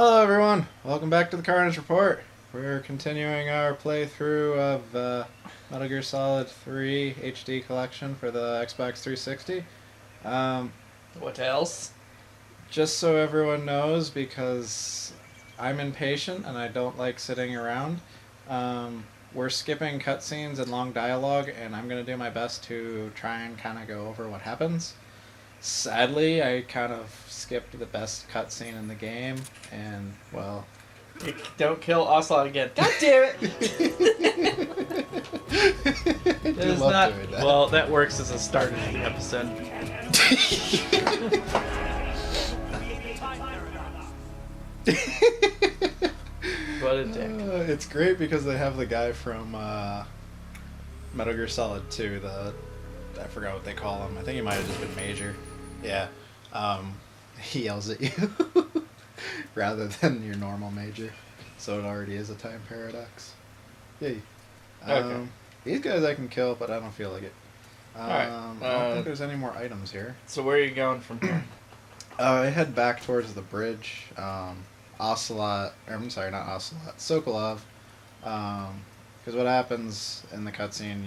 Hello everyone, welcome back to the Carnage Report. We're continuing our playthrough of Metal Gear Solid 3 HD Collection for the Xbox 360. What else? Just so everyone knows, because I'm impatient and I don't like sitting around, we're skipping cutscenes and long dialogue, and I'm going to do my best to try and kind of go over what happens. Sadly, I kind of skipped the best cutscene in the game, and, well... Don't kill Ocelot again. God damn it! It is not... Well, that works as a start of the episode. What a dick. It's great because they have the guy from Metal Gear Solid 2, I forgot what they call him. I think he might have just been Major. Yeah. He yells at you rather than your normal Major. So it already is a time paradox. Yay. Okay. These guys I can kill, but I don't feel like it. Alright. I don't think there's any more items here. So where are you going from here? I head back towards the bridge. Ocelot, I'm sorry, not Ocelot, Sokolov. Because what happens in the cutscene,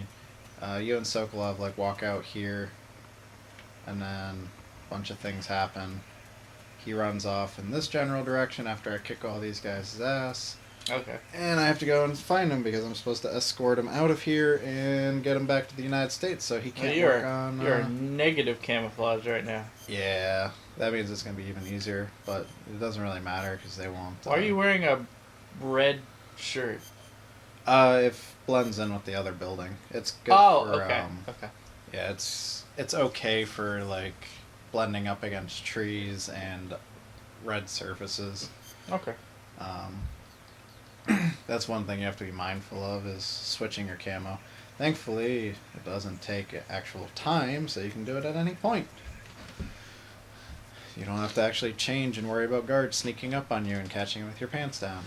you and Sokolov like walk out here, and then a bunch of things happen. He runs off in this general direction after I kick all these guys' ass. Okay. And I have to go and find him because I'm supposed to escort him out of here and get him back to the United States so he can't work on... You're negative camouflage right now. Yeah, that means it's going to be even easier, but it doesn't really matter because they won't... Why are you wearing a red shirt? It blends in with the other building. It's good for... okay. Okay. Yeah, it's okay for, like, blending up against trees and red surfaces. Okay. That's one thing you have to be mindful of, is switching your camo. Thankfully, it doesn't take actual time, so you can do it at any point. You don't have to actually change and worry about guards sneaking up on you and catching you with your pants down.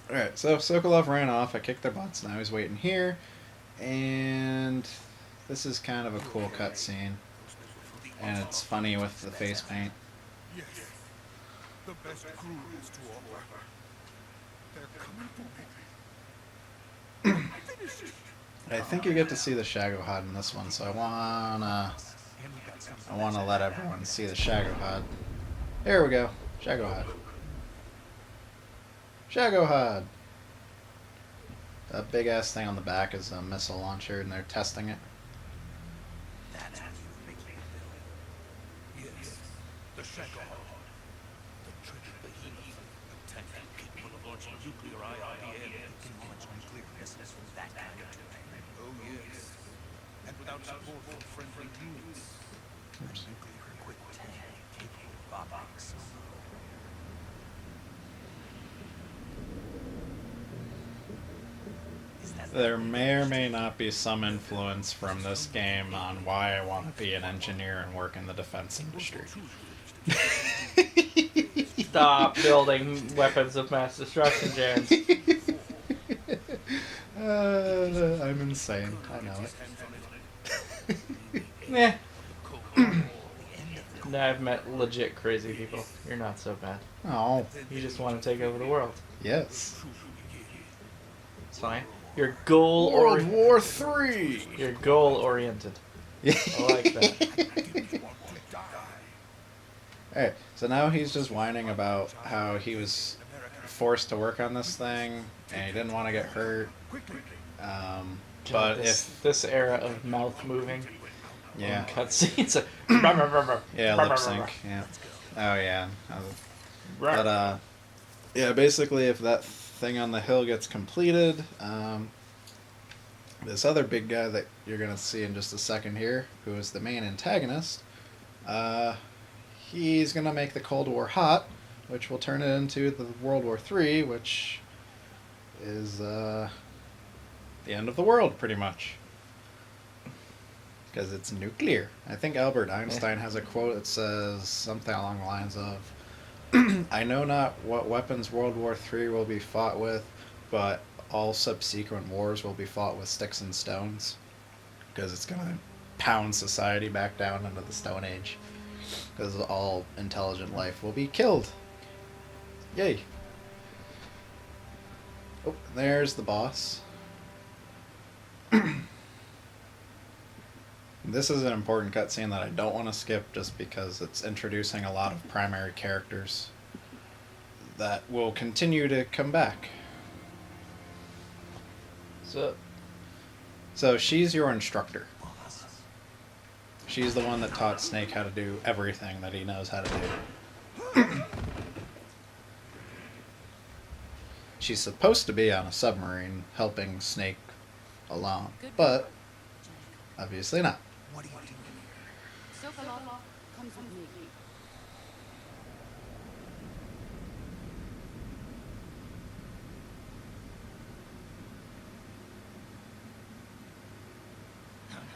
Alright, so Sokolov ran off, I kicked their butts, now he's waiting here, and this is kind of a cool cutscene. And it's funny with the face paint. Yes, the best crew is to offer. They're coming for me. Finish it. I think you get to see the Shagohod in this one, so I wanna let everyone see the Shagohod. There we go, Shagohod. Shagohod! That big ass thing on the back is a missile launcher, and they're testing it. That's how you make me feel. Yes, the Shagohod. The treasure behemoth. A tank capable of launching nuclear IRBM. It can launch nuclear missiles from that kind of terrain. Oh yes. And without support from friendly teams. A nuclear-equipped tank capable of bombing solo. There may or may not be some influence from this game on why I want to be an engineer and work in the defense industry. Stop building weapons of mass destruction, Jans. I'm insane. I know it. Meh. No, I've met legit crazy people. You're not so bad. Oh, You just want to take over the world. yes. It's fine. You're goal World War III! You're goal oriented. I like that. Alright, so now he's just whining about how he was forced to work on this thing and he didn't want to get hurt. But this era of mouth moving, Yeah. cutscenes. Yeah, lip sync. Yeah. Oh yeah. But yeah, basically, if that thing on the hill gets completed, this other big guy that you're gonna see in just a second here, who is the main antagonist, he's gonna make the Cold War hot, which will turn it into the World War III, which is the end of the world, pretty much. Because it's nuclear. I think Albert Einstein has a quote that says something along the lines of, I know not what weapons World War III will be fought with, but all subsequent wars will be fought with sticks and stones. Because it's going to pound society back down into the Stone Age. Because all intelligent life will be killed. Yay. Oh, there's the boss. This is an important cutscene that I don't want to skip just because it's introducing a lot of primary characters that will continue to come back. So she's your instructor. She's the one that taught Snake how to do everything that he knows how to do. She's supposed to be on a submarine helping Snake along, but obviously not. What are you doing here? Sokolov comes with me.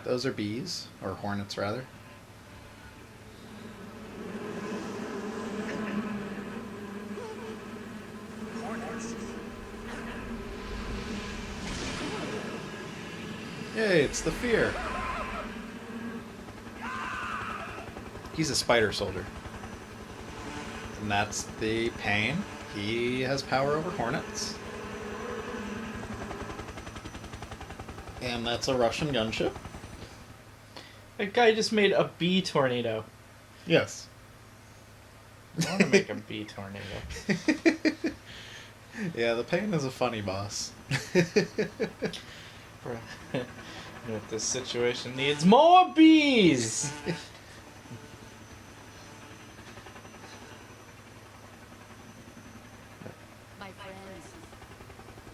Those are bees, or hornets rather. Yay, it's the fear. He's a spider soldier. And that's the pain. He has power over hornets. And that's a Russian gunship. That guy just made a bee tornado. Yes. I want to make a bee tornado. Yeah, the pain is a funny boss. This situation needs more bees! My friends,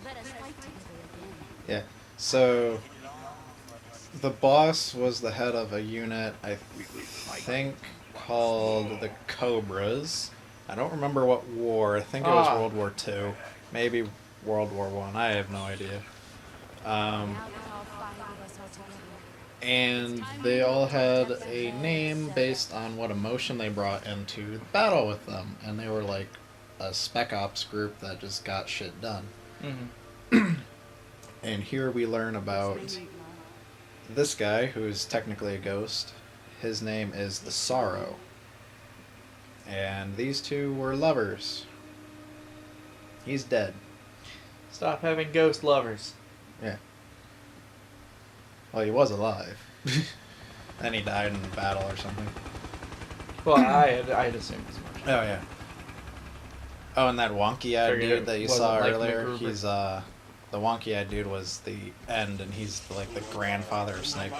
let us fight together again. Yeah, so the boss was the head of a unit, I think, called the Cobras. I don't remember what war. I think it was World War II. Maybe World War I. I have no idea. And they all had a name based on what emotion they brought into the battle with them. And they were like a spec ops group that just got shit done. Mm-hmm. And here we learn about this guy, who is technically a ghost. His name is the Sorrow. And these two were lovers. He's dead. Stop having ghost lovers. Yeah. Well, he was alive. Then he died in battle or something. Well, I'd assumed as much. Oh, yeah. Oh, and that wonky-eyed dude that you saw earlier, he's, the wonky-eyed dude was the End, and he's, like, the grandfather of Snake.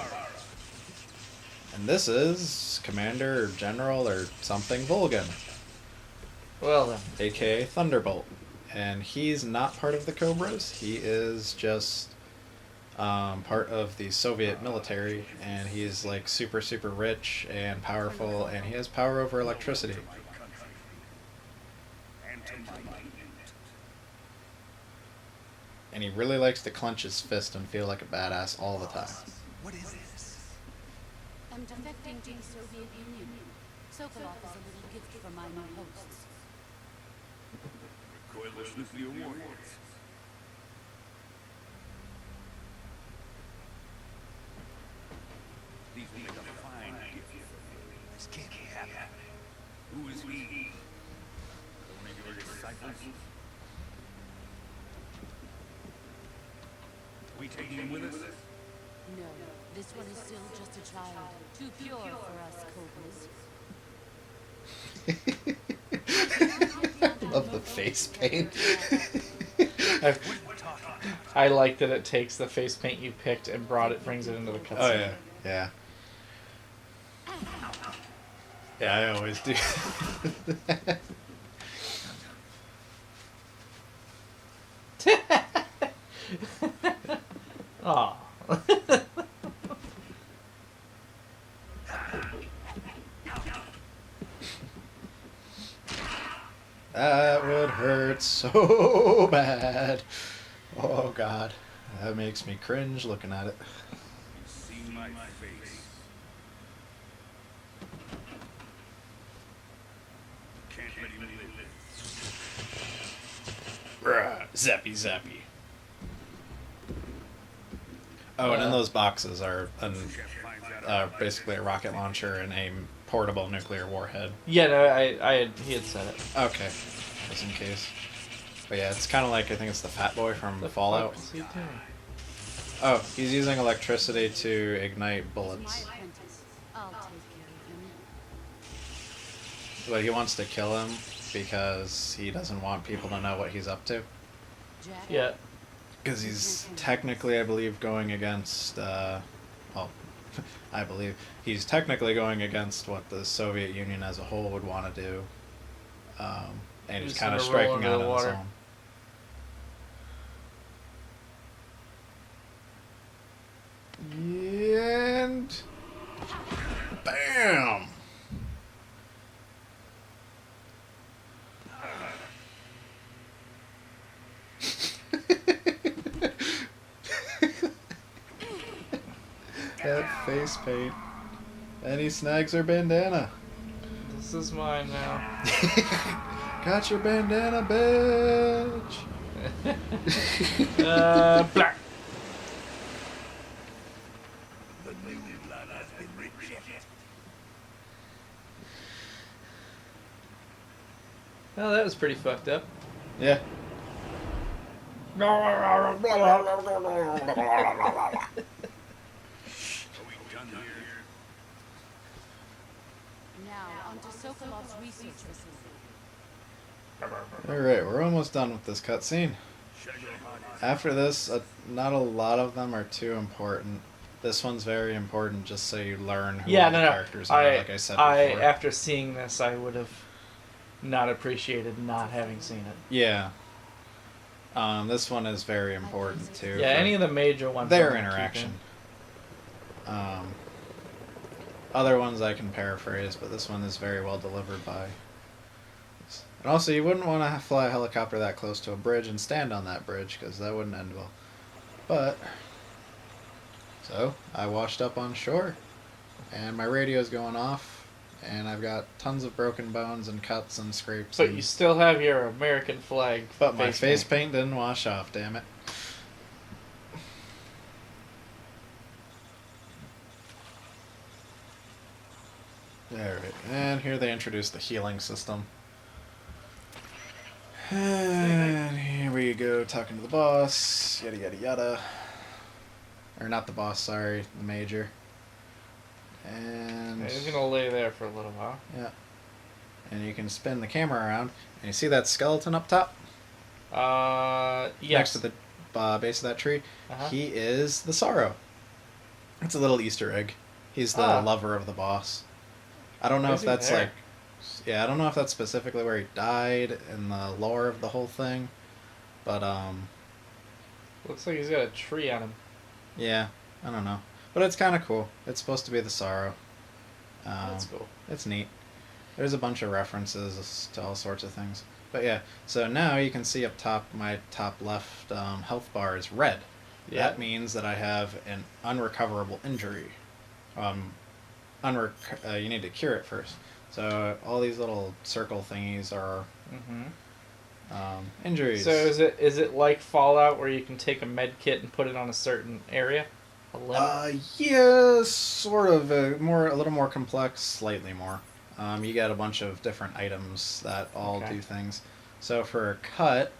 And this is Commander or General or something Volgan. Well then. A.k.a. Thunderbolt. And he's not part of the Cobras. He is just part of the Soviet military, and he's like super rich and powerful, and he has power over electricity. And he really likes to clench his fist and feel like a badass all the time. What is this? I'm defecting to the Soviet Union. Sokolov is a little gift from my new hosts. Coalition nuclear warheads. These will make a fine gift. This can't be happening. Who is he? One of your disciples? We taking him with us? No, this one is still just a child. Too pure for us Cobras. I love the face paint. I like that it takes the face paint you picked and brings it into the cutscene. Oh, yeah. Yeah. Yeah, I always do. Aw. That would hurt so bad. Oh, God. That makes me cringe looking at it. You see my face. Can't let him live. Rah, zappy zappy. Oh, and in those boxes are basically a rocket launcher and a portable nuclear warhead. Yeah, no, he had said it. Okay. just in case. But yeah, it's kind of like, I think it's the fat boy from The Fallout. fuck is he doing? Oh, he's using electricity to ignite My bullets. apprentice. I'll take care of him. But he wants to kill him because he doesn't want people to know what he's up to. Jack. Yeah. Because he's technically, I believe, going against, well, I believe, he's technically going against what the Soviet Union as a whole would want to do. And he's He's kind of gonna roll striking under out the on his water. own. And bam! That face paint. And he snags her bandana. This is mine now. Got your bandana, bitch! Black. The new blood has been rejected. Oh, that was pretty fucked up. Yeah. Are we done here? Now, onto Sokolov's research facility. Alright, we're almost done with this cutscene. After this, not a lot of them are too important. This one's very important just so you learn who all the characters are, like I said before. After seeing this, I would have not appreciated not having seen it. Yeah. This one is very important too. Yeah, for any of the major ones. their I'm gonna keep interaction. Other ones I can paraphrase, but this one is very well delivered by. And also, you wouldn't want to fly a helicopter that close to a bridge and stand on that bridge, because that wouldn't end well. But, so, I washed up on shore, and my radio's going off, and I've got tons of broken bones and cuts and scrapes. But and, you still have your American flag. but my face paint didn't wash off, damn it. Alright, and here they introduce the healing system. And here we go, talking to the boss, yada yada yada. Or not the boss, sorry, the major. And He's gonna lay there for a little while. yeah. And you can spin the camera around, and you see that skeleton up top? Yes. Next to the base of that tree? Uh-huh. He is the Sorrow. It's a little Easter egg. He's the lover of the boss. I don't know Why if is he that's there? like... Yeah, I don't know if that's specifically where he died in the lore of the whole thing. But, Looks like he's got a tree on him. yeah, I don't know. But it's kind of cool. It's supposed to be the Sorrow. That's cool. It's neat. There's a bunch of references to all sorts of things. But yeah, so now you can see up top, my top left health bar is red. Yeah. That means that I have an unrecoverable injury. You need to cure it first. So all these little circle thingies are injuries. So is it like Fallout where you can take a med kit and put it on a certain area? A limb? Yeah, sort of. A little more complex, slightly more. You get a bunch of different items that all do things. So for a cut,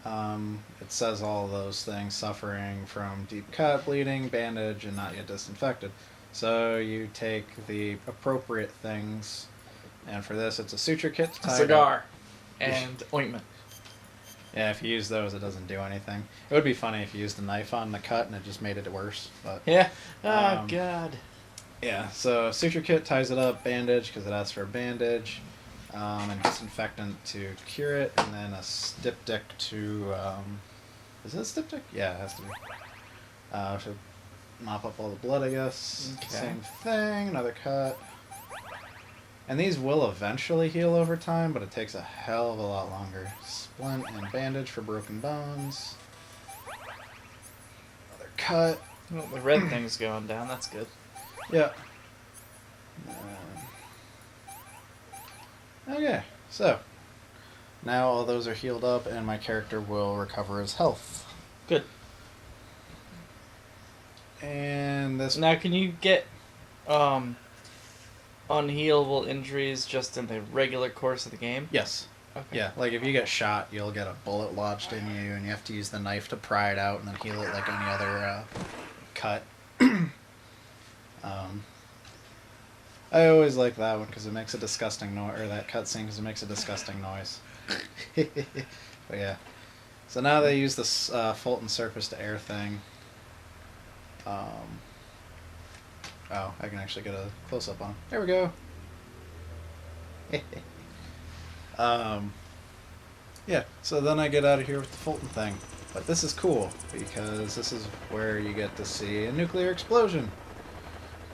it says all those things: suffering from deep cut, bleeding, bandage, and not yet disinfected. So you take the appropriate things, and for this, it's a suture kit, A tied cigar up. and ointment. Yeah, if you use those, it doesn't do anything. It would be funny if you used a knife on the cut and it just made it worse. But Yeah. Oh, Um, God. yeah, so suture kit ties it up, bandage because it asks for a bandage, and disinfectant to cure it, and then a styptic to is it a styptic? Yeah, it has to be. To mop up all the blood, I guess. Okay. Same thing, another cut. And these will eventually heal over time, but it takes a hell of a lot longer. Splint and bandage for broken bones. Another cut. Well, the red thing's going down. That's good. Yeah. Okay, so now all those are healed up, and my character will recover his health. Good. And this Now, can you get unhealable injuries just in the regular course of the game? yes, Okay. Yeah, like if you get shot, you'll get a bullet lodged in you, and you have to use the knife to pry it out and then heal it like any other cut. I always like that one because it makes a disgusting noise, or that cutscene because it makes a disgusting noise. But yeah, so now they use this Fulton surface to air thing. Oh, I can actually get a close up on him. There we go. Yeah, so then I get out of here with the Fulton thing. But this is cool, because this is where you get to see a nuclear explosion.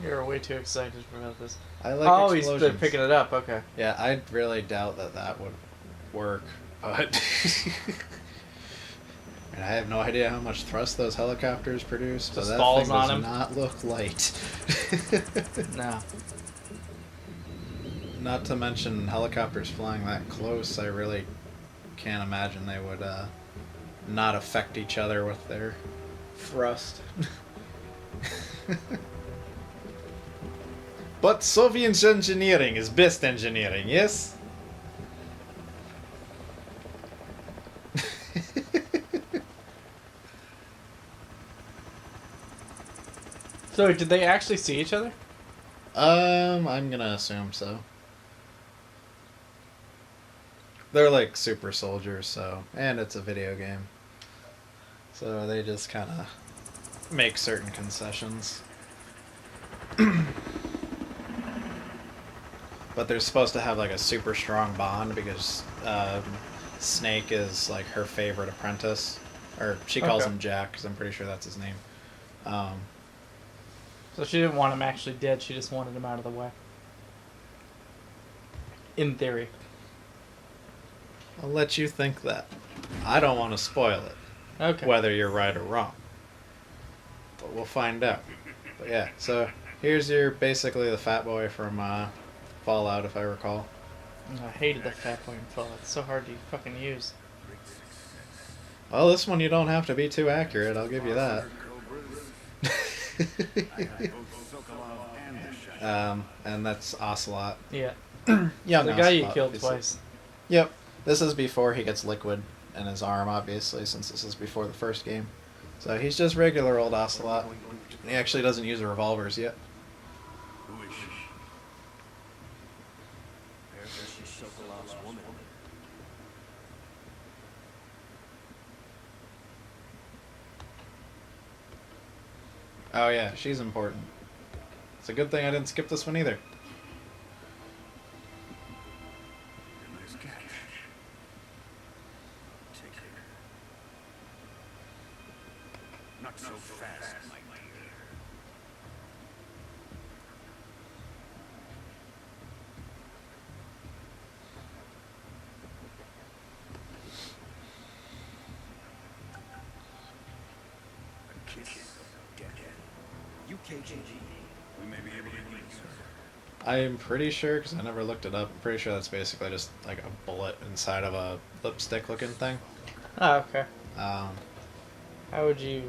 You're way too excited about this. I like explosions. They're picking it up, okay. Yeah, I really doubt that would work, but... And I have no idea how much thrust those helicopters produce, but Just that falls thing on does him. not look light. No. Not to mention helicopters flying that close, I really can't imagine they would not affect each other with their thrust. But Soviet engineering is best engineering, yes? So did they actually see each other? I'm gonna assume so. They're like super soldiers, so, and it's a video game. So they just kind of make certain concessions. But they're supposed to have like a super strong bond because Snake is like her favorite apprentice. Or she calls Okay. him Jack because I'm pretty sure that's his name. So she didn't want him actually dead, she just wanted him out of the way. In theory. I'll let you think that. I don't want to spoil it. Okay. Whether you're right or wrong. But we'll find out. But yeah, so here's your basically the fat boy from Fallout, if I recall. I hated the fat boy in Fallout. It's so hard to fucking use. Well, this one you don't have to be too accurate, I'll give you that. And that's Ocelot. Yeah. Young The guy you Ocelot, killed obviously. twice. Yep. This is before he gets liquid in his arm, obviously, since this is before the first game. So he's just regular old Ocelot. He actually doesn't use revolvers yet. Who is she? She's Sokolov's woman. Oh yeah, she's important. It's a good thing I didn't skip this one either. Nice catch. Take her. Not so fast, my dear. A kiss of death. UKGG. We may be able to use her. I'm pretty sure, because I never looked it up, I'm pretty sure that's basically just like a bullet inside of a lipstick looking thing. Oh, okay. Um, How would you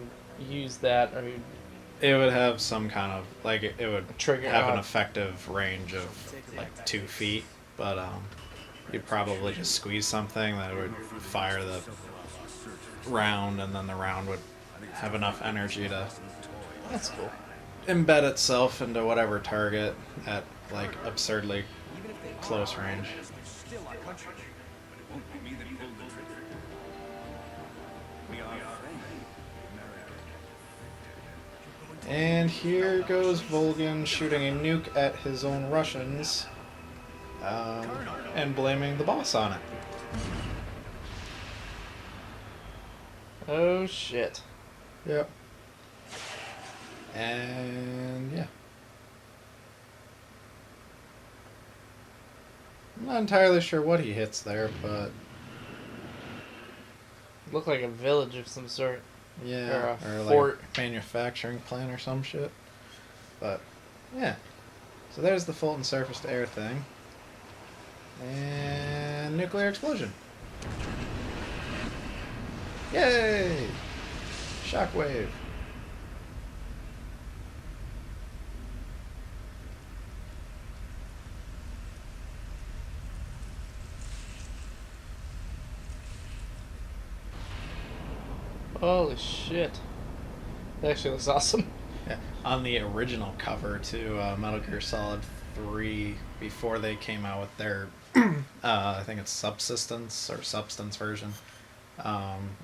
use that? Or it would have some kind of, like, it would Trigger have an out. effective range of like 2 feet, but you'd probably just squeeze something that would fire the round, and then the round would have enough energy to That's cool. embed itself into whatever target at like absurdly close range. Still our country, but it won't be me that pulled the trigger. We are friends. And here goes Volgin shooting a nuke at his own Russians, and blaming the boss on it. Oh shit. Yep. And yeah. I'm not entirely sure what he hits there, but Looked like a village of some sort. yeah, Or a like fort. a manufacturing plant or some shit. But yeah. So there's the Fulton surface to air thing. And nuclear explosion. Yay! Shockwave. Holy shit. That actually looks awesome. Yeah. On the original cover to Metal Gear Solid 3, before they came out with their, I think it's Subsistence or Substance version,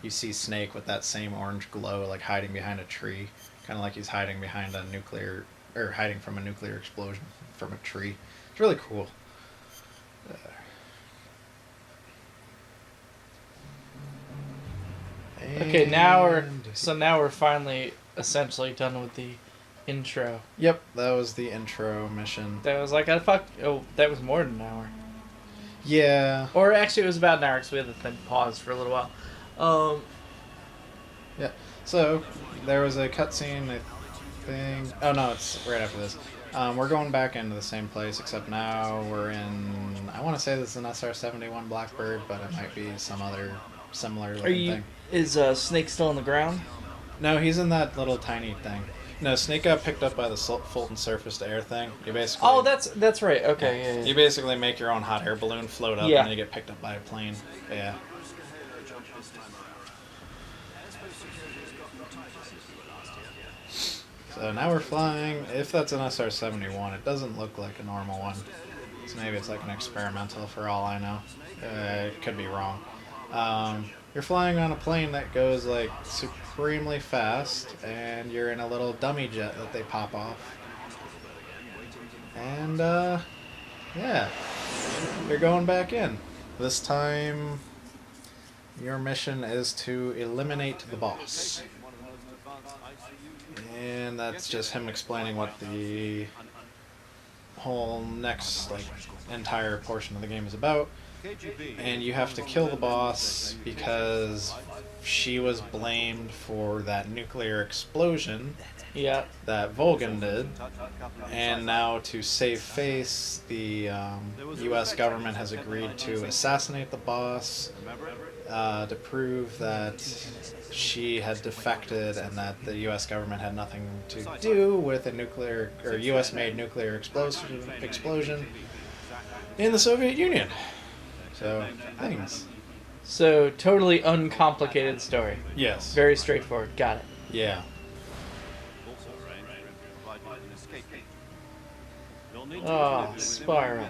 you see Snake with that same orange glow, like hiding behind a tree, kind of like he's hiding behind a nuclear, or hiding from a nuclear explosion from a tree. It's really cool. Okay, now we're finally essentially done with the intro. Yep, that was the intro mission. That was like that was more than an hour. Yeah. Or actually, it was about an hour because we had to then pause for a little while. Yeah. So there was a cutscene, I think. Oh no, it's right after this. We're going back into the same place, except now we're in. I want to say this is an SR-71 Blackbird, but it might be some other similar looking thing. Is Snake still on the ground? No, he's in that little tiny thing. No, Snake got picked up by the Fulton surface to air thing. You basically. Oh, that's right. Okay, yeah. You basically make your own hot air balloon float up, Yeah. and then you get picked up by a plane. Yeah. So now we're flying. If that's an SR-71, it doesn't look like a normal one. So maybe it's like an experimental for all I know. It could be wrong. You're flying on a plane that goes like supremely fast, and you're in a little dummy jet that they pop off. And yeah, you're going back in. This time, your mission is to eliminate the boss. And that's just him explaining what the whole next entire portion of the game is about. And you have to kill the boss because she was blamed for that nuclear explosion Yeah. that Volgan did. And now to save face, the U.S. government has agreed to assassinate the boss to prove that she had defected and that the U.S. government had nothing to do with a nuclear or U.S.-made nuclear explosion in the Soviet Union. So, things. So totally uncomplicated story. Yes. Very straightforward. Got it. Yeah. Oh, Spiral.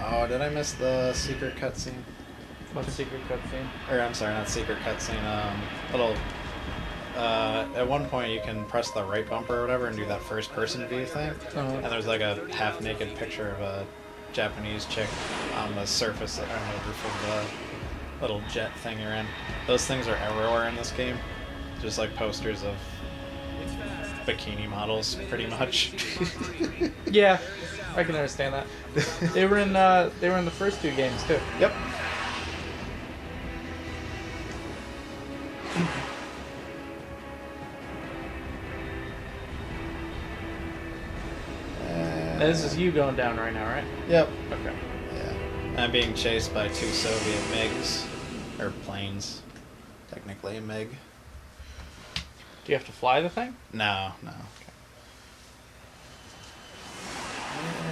Oh, did I miss the secret cutscene? What secret cutscene? Or I'm sorry, not secret cutscene. Little. At one point, you can press the right bumper or whatever and do that first-person view thing. And there's like a half-naked picture of a Japanese chick on the surface, on the roof of the little jet thing you're in. Those things are everywhere in this game. Just like posters of bikini models, pretty much. Yeah, I can understand that. They were in the first two games too. Yep. Now, this is you going down right now, right? Yep. Okay. Yeah. I'm being chased by 2 Soviet MiGs. Or planes. Technically a MiG. Do you have to fly the thing? No.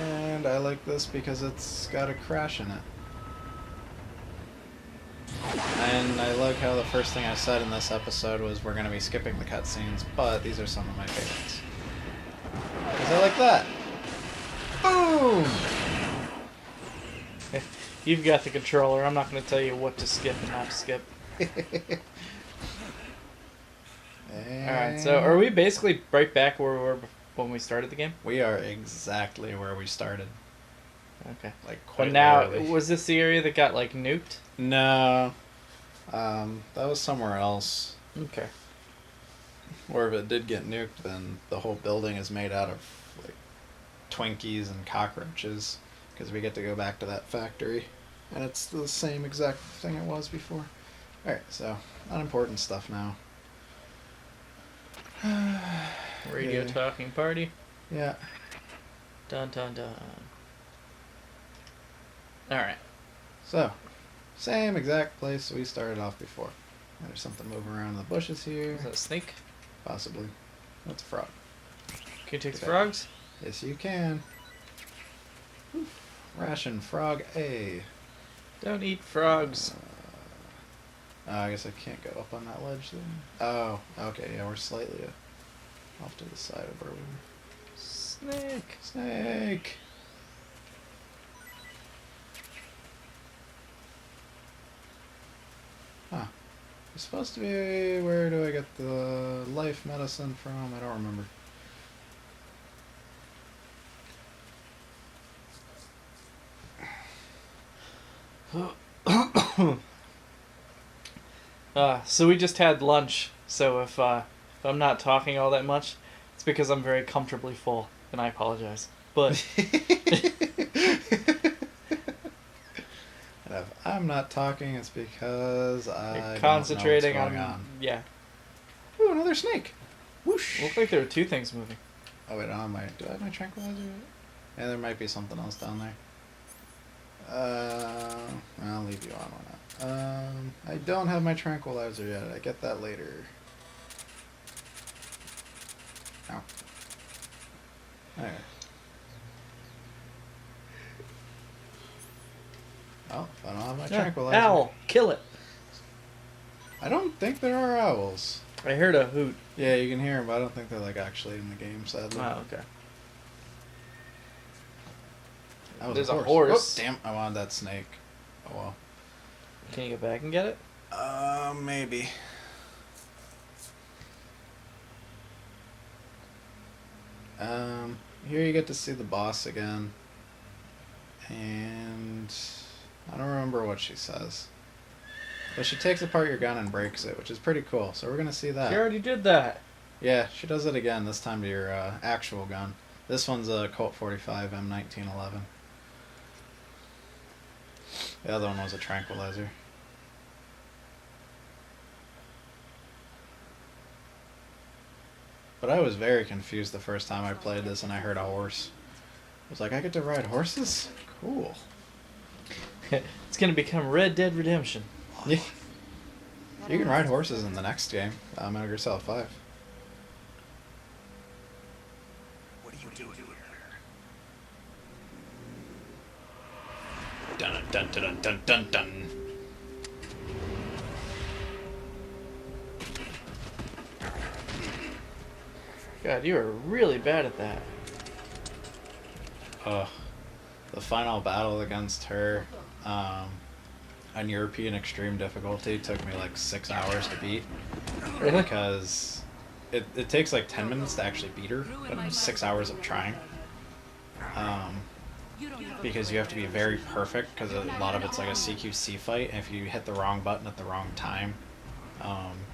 And I like this because it's got a crash in it. And I like how the first thing I said in this episode was we're going to be skipping the cutscenes, but these are some of my favorites. Because I like that. Boom! You've got the controller. I'm not going to tell you what to skip and not to skip. Alright, so are we basically right back where we were when we started the game? We are exactly where we started. Okay. Like, quite But now, literally. was this the area that got, like, nuked? No. That was somewhere else. Okay. Or if it did get nuked, then the whole building is made out of like Twinkies and cockroaches, because we get to go back to that factory, and it's the same exact thing it was before. Alright, so unimportant stuff now. Radio Okay. talking party. Yeah. Dun dun dun. Alright. So, same exact place we started off before. There's something moving around in the bushes here. Is that a snake? Possibly. That's a frog. Can you take the Okay. frogs? Yes, you can. Ration frog A. Don't eat frogs. I guess I can't go up on that ledge then. Oh, okay, yeah, we're slightly off to the side of where we were. Snake. Snake! Huh. It's supposed to be... Where do I get the life medicine from? I don't remember. So we just had lunch. So if I'm not talking all that much, it's because I'm very comfortably full, and I apologize. But And if I'm not talking, it's because you're concentrating don't know what's going on. yeah. Ooh, another snake! Whoosh! Looked like there were two things moving. Oh wait, do I have my tranquilizer yet? Yeah, there might be something else down there. I'll leave you on that. I don't have my tranquilizer yet. I get that later. Ow. There. Oh, if I don't have my tranquilizer. Owl! Kill it! I don't think there are owls. I heard a hoot. Yeah, you can hear them, but I don't think they're like actually in the game, sadly. Oh, okay. That was There's a a horse. horse. Oh, damn, I wanted that snake. Oh well. Can you get back and get it? Maybe. Here you get to see the boss again. And I don't remember what she says. But she takes apart your gun and breaks it, which is pretty cool. So we're gonna see that. She already did that. Yeah, she does it again, this time to your actual gun. This one's a Colt 45 M1911. The other one was a tranquilizer. But I was very confused the first time I played this and I heard a horse. I was like, I get to ride horses? Cool. It's gonna become Red Dead Redemption. Yeah. You can ride horses in the next game, Metal Gear Solid 5. What are you doing here? Dun dun dun dun dun dun. God, you are really bad at that. The final battle against her on European extreme difficulty took me like 6 hours to beat. Really? Because it takes like 10 minutes to actually beat her, but it was 6 hours of trying. Because you have to be very perfect, because a lot of it's like a CQC fight, and if you hit the wrong button at the wrong time,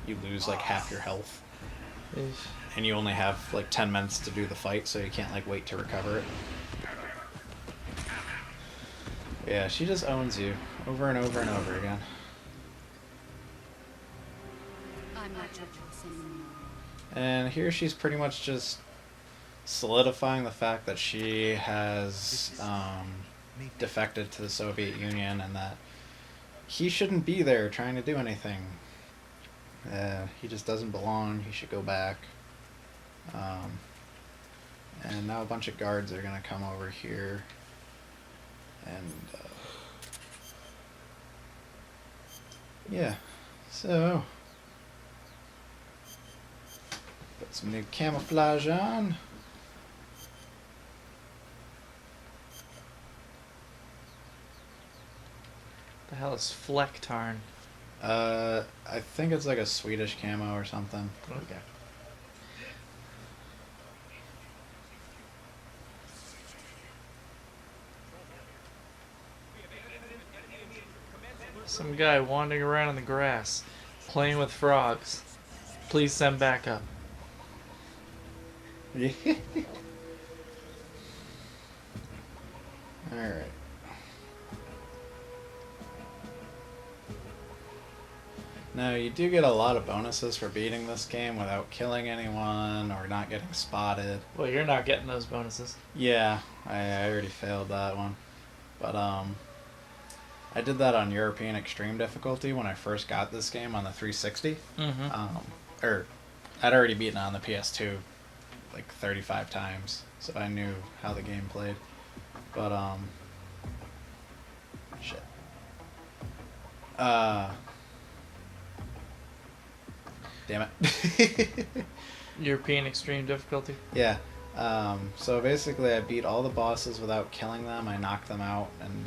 you lose like half your health. And you only have like 10 minutes to do the fight, so you can't like wait to recover it. Yeah, she just owns you over and over and over again. I'm not judging this anymore. And here she's pretty much just solidifying the fact that she has defected to the Soviet Union and that he shouldn't be there trying to do anything. He just doesn't belong. He should go back. And now a bunch of guards are going to come over here. And, yeah. So, put some new camouflage on. The hell is Flecktarn? I think it's like a Swedish camo or something. Okay. Some guy wandering around in the grass, playing with frogs. Please send backup. Alright. Now, you do get a lot of bonuses for beating this game without killing anyone or not getting spotted. Well, you're not getting those bonuses. Yeah, I already failed that one. But, I did that on European Extreme difficulty when I first got this game on the 360. Mm-hmm. I'd already beaten it on the PS2 like 35 times, so I knew how the game played. But, Damn it. European extreme difficulty. Yeah. So basically, I beat all the bosses without killing them. I knocked them out and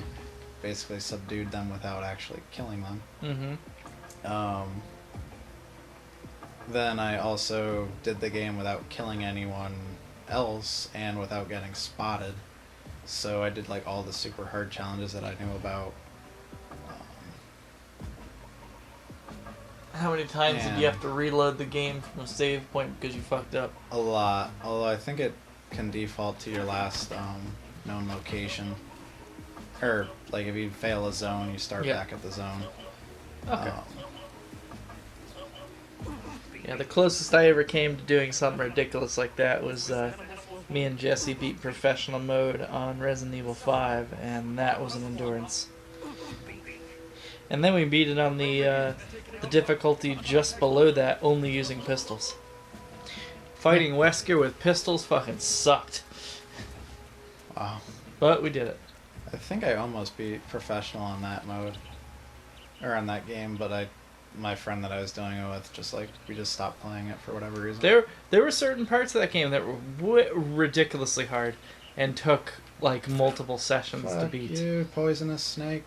basically subdued them without actually killing them. Mm-hmm. Then I also did the game without killing anyone else and without getting spotted. So I did like all the super hard challenges that I knew about. How many times did you have to reload the game from a save point because you fucked up? A lot. Although I think it can default to your last known location. Or, like, if you fail a zone, you start back at the zone. Okay. Yeah, the closest I ever came to doing something ridiculous like that was me and Jesse beat professional mode on Resident Evil 5, and that was an endurance. And then we beat it on the difficulty just below that, only using pistols. Fighting Wesker with pistols fucking sucked. Wow. But we did it. I think I almost beat professional on that mode. Or on that game, but my friend that I was doing it with, we just stopped playing it for whatever reason. There were certain parts of that game that were ridiculously hard and took, like, multiple sessions to beat. You poisonous snake.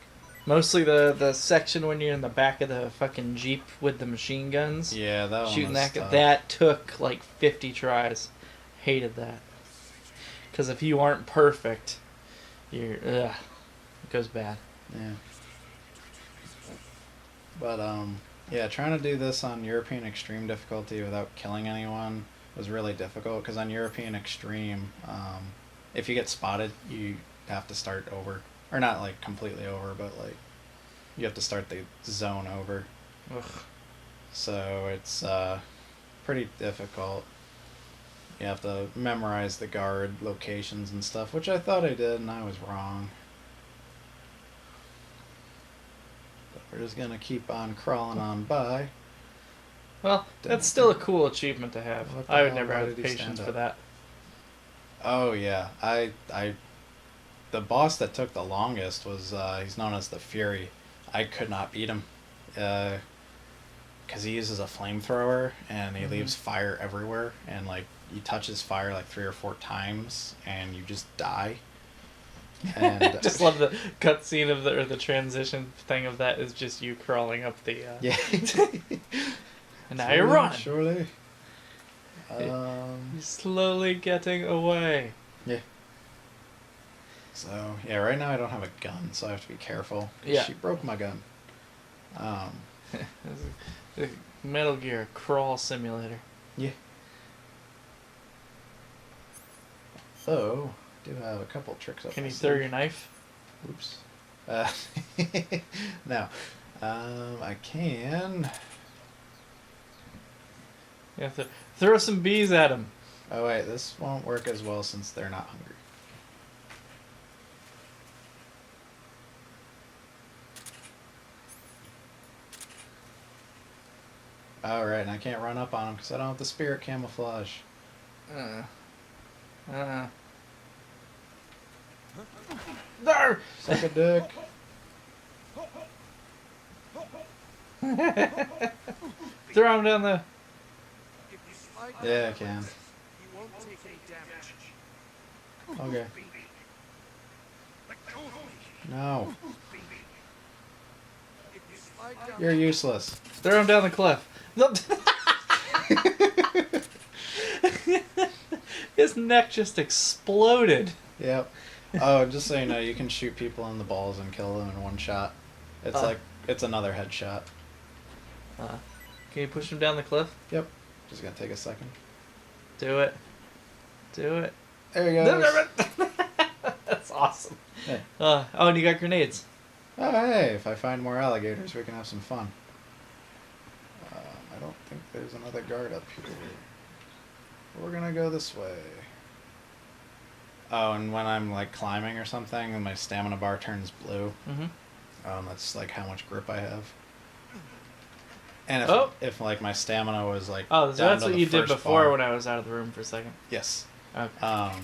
Mostly the section when you're in the back of the fucking Jeep with the machine guns. Yeah, that one shooting was that tough. that took like 50 tries. Hated that. Because if you aren't perfect, it goes bad. Yeah. But yeah, trying to do this on European Extreme difficulty without killing anyone was really difficult. Because on European Extreme, if you get spotted, you have to start over. Or not, like, completely over, but, like, you have to start the zone over. Ugh. So it's pretty difficult. You have to memorize the guard locations and stuff, which I thought I did, and I was wrong. But we're just going to keep on crawling on by. Well, that's still a cool achievement to have. What the I would hell? never Why have did the he patience stand for up? that. Oh, yeah. The boss that took the longest was, he's known as the Fury. I could not beat him. Because he uses a flamethrower, and he leaves fire everywhere, and, like, you touch his fire, like, 3 or 4 times, and you just die. And Just love the cutscene of the transition thing of that is just you crawling up the... yeah. And now you're running. Surely. You're slowly getting away. Yeah. So, yeah, right now I don't have a gun, so I have to be careful. Yeah. She broke my gun. The Metal Gear crawl simulator. Yeah. So, do have a couple tricks up Can my you throw sleeve. your knife? Oops. No. I can. You have to throw some bees at him. Oh, wait, this won't work as well since they're not hungry. Alright, and I can't run up on them because I don't have the spirit camouflage. There! Suck a dick. Throw him down the... If you slide Yeah, I can. you won't take any damage. Okay. Let go of me. No. If you slide down, You're useless. Throw him down the cliff. His neck just exploded. Yep. Oh, just so you know, you can shoot people in the balls and kill them in one shot. It's it's another headshot. Can you push him down the cliff? Yep. Just gonna take a second. Do it. Do it. There you go. That's awesome. Yeah. Oh, and you got grenades. Oh, hey, if I find more alligators, we can have some fun. I don't think there's another guard up here. We're gonna go this way. Oh, and when I'm, like, climbing or something, and my stamina bar turns blue, that's, like, how much grip I have. And if like, my stamina was, like, Oh, so down that's to what the you did first before bar. when I was out of the room for a second. Yes. Okay. Oh,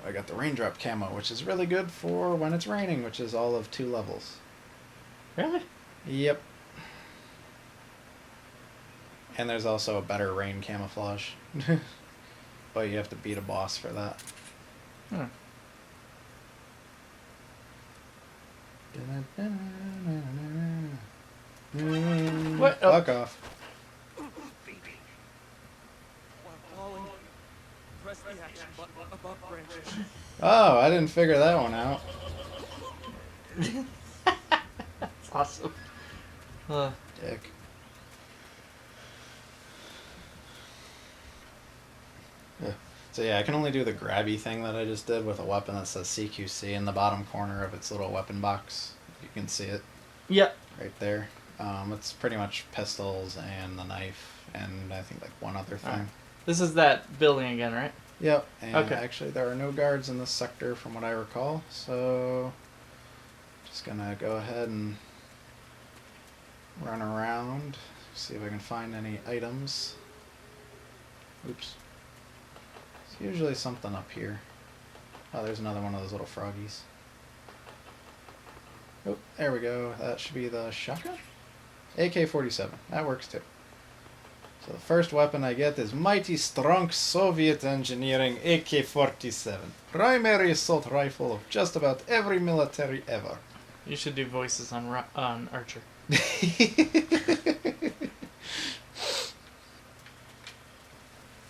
I got the raindrop camo, which is really good for when it's raining, which is all of 2 levels. Really? Yep. And there's also a better rain camouflage. But you have to beat a boss for that. Hmm. What? Oh. Fuck off. While falling, press the action button above branches. Oh, I didn't figure that one out. That's awesome. Dick. Yeah. So yeah, I can only do the grabby thing that I just did with a weapon that says CQC in the bottom corner of its little weapon box. You can see it Yep. right there. It's pretty much pistols and the knife and I think like one other thing. Alright. This is that building again, right? Yep. And Okay. actually there are no guards in this sector from what I recall, so just gonna go ahead and run around, see if I can find any items. Oops. There's usually something up here. Oh, there's another one of those little froggies. Oh, there we go. That should be the shotgun? AK-47. That works too. So the first weapon I get is mighty strong Soviet engineering AK-47. Primary assault rifle of just about every military ever. You should do voices on Archer.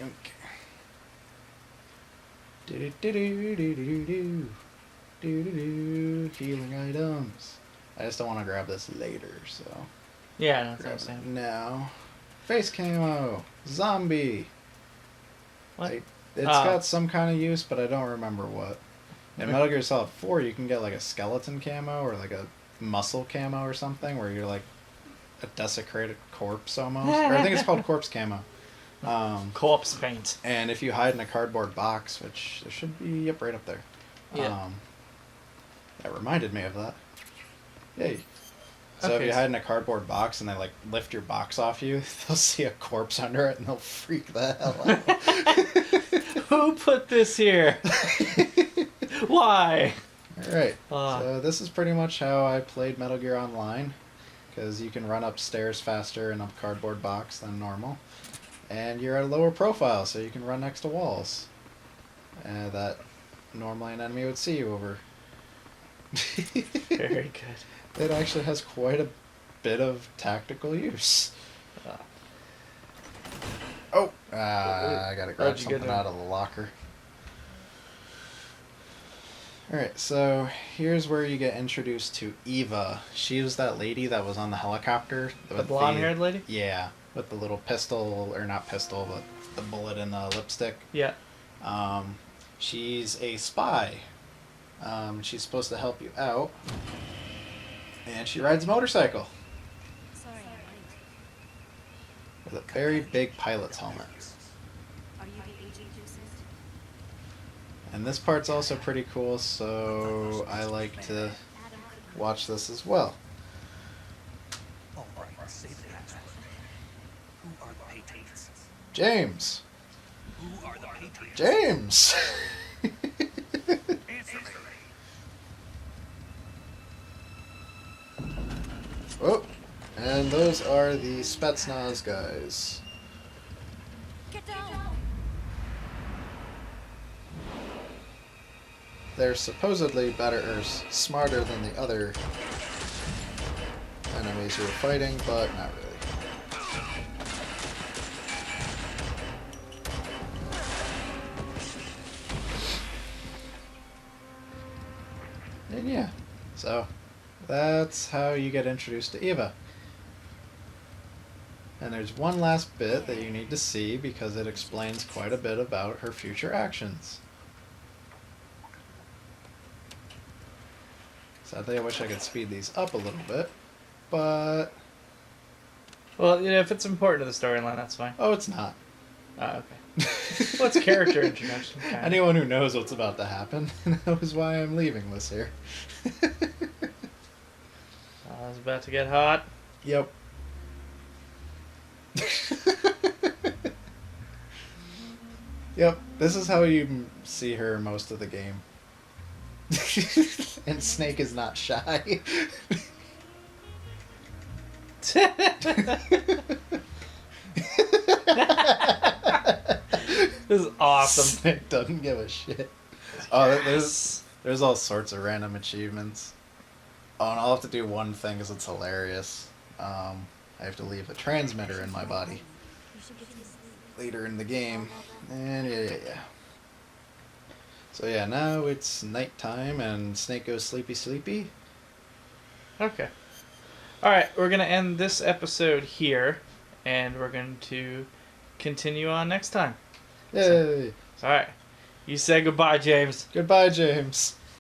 Okay. Do-do-do-do-do-do-do. Do-do-do. Healing items. I just don't want to grab this later, so Yeah, that's what grab I'm it saying. now. Face camo. Zombie. What? It's got some kind of use, but I don't remember what. In Metal Gear Solid 4, you can get like a skeleton camo or like a muscle camo or something where you're like a desecrated corpse almost. Or I think it's called corpse camo. Corpse paint. And if you hide in a cardboard box, which there should be, yep, right up there. Yeah. That reminded me of that. Yay. So if Okay, you so- hide in a cardboard box and they like lift your box off you, they'll see a corpse under it and they'll freak the hell out. Who put this here? Why? Alright, Ah. so this is pretty much how I played Metal Gear Online, because you can run upstairs faster in a cardboard box than normal, and you're at a lower profile, so you can run next to walls that normally an enemy would see you over. Very good. It actually has quite a bit of tactical use. I gotta grab How'd you get something in? out of the locker. Alright, so here's where you get introduced to Eva. She was that lady that was on the helicopter. The blonde-haired lady? Yeah, with the little pistol, or not pistol, but the bullet in the lipstick. Yeah. She's a spy. She's supposed to help you out. And she rides a motorcycle Sorry, I'm late. with a very big pilot's helmet. Are you the agent who sent? And this part's also pretty cool, so I like to Adam could watch this as well. All right, say the password. Who are the Patriots? James! Who are the Patriots? James! Answer me. Oh, and those are the Spetsnaz guys. get down. They're supposedly better or smarter than the other enemies you're fighting, but not really. And yeah, so that's how you get introduced to Eva. And there's one last bit that you need to see because it explains quite a bit about her future actions. Sadly, I wish I could speed these up a little bit, but... Well, you know, if it's important to the storyline, that's fine. oh, it's not. Okay. Well, it's character introduction. Kind of. Anyone who knows what's about to happen knows why I'm leaving this here. I was about to get hot. Yep. Yep, this is how you see her most of the game. And Snake is not shy. This is awesome. Snake doesn't give a shit. Oh, there's all sorts of random achievements. Oh, and I'll have to do one thing because it's hilarious. I have to leave a transmitter in my body later in the game. And yeah. So yeah, now it's nighttime and Snake goes sleepy. Okay. Alright, we're going to end this episode here, and we're going to continue on next time. Yay! Alright. You say goodbye, James. Goodbye, James.